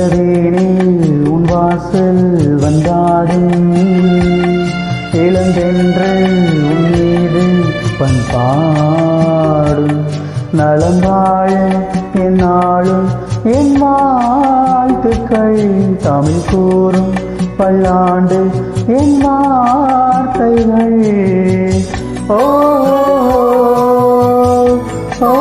இளவேனில் உன் வாசல் வந்தாடும் இளந்தென்றல் உன் மீது பண்பாடும் நலம் வாழ என் நாளும் என் வாழ்த்துக்கள் தமிழ் கூறும் பல்லாண்டு என் வார்த்தைகள் ஓ ஓ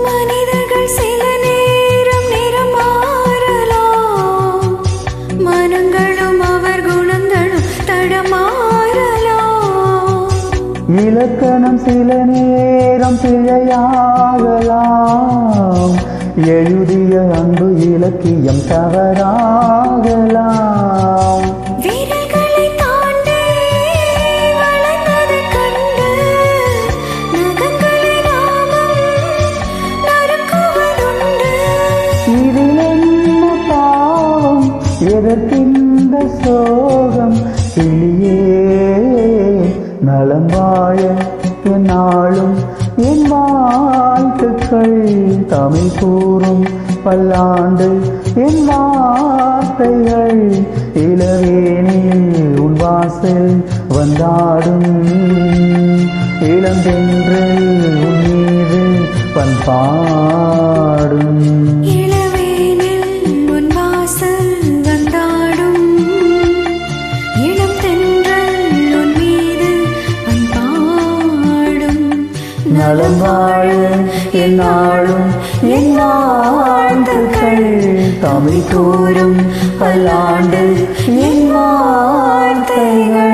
மனிதர்கள் சில நேரம் நிறம் மாறலாம், மனங்களும் அவர் குணங்களும் தடமாறலாம். இலக்கணம் சில நேரம் பிழையாகலாம், எழுதிய அன்பு இலக்கியம் தவறாகலாம். வீரர்களை தாண்டி வளர்ந்ததைக் கண்டு நகங்களை நாமும் நறுக்குவதுண்டு. இதில் என்ன பாவம், எதற்கிந்த சோகம்? கிளியே நலம் வாழ என் நாளும் என் வாழ்த்துக்கள் தமிழ் கூறும் பல்லாண்டு என் வார்த்தைகள் இளவேனில் உன் வாசல் வந்தாடும் இளந்தென்றல் உன் மீது பண்பாடும் இளவேனில் உன் வாசல் வந்தாடும் இளம் தென்றல் உன் மீது பண்பாடும். நலம் வாழ என் நாளும் என் வாழ்த்துக்கள் தமிழ் கூறும் பல்லாண்டு என் வார்த்தைகள்.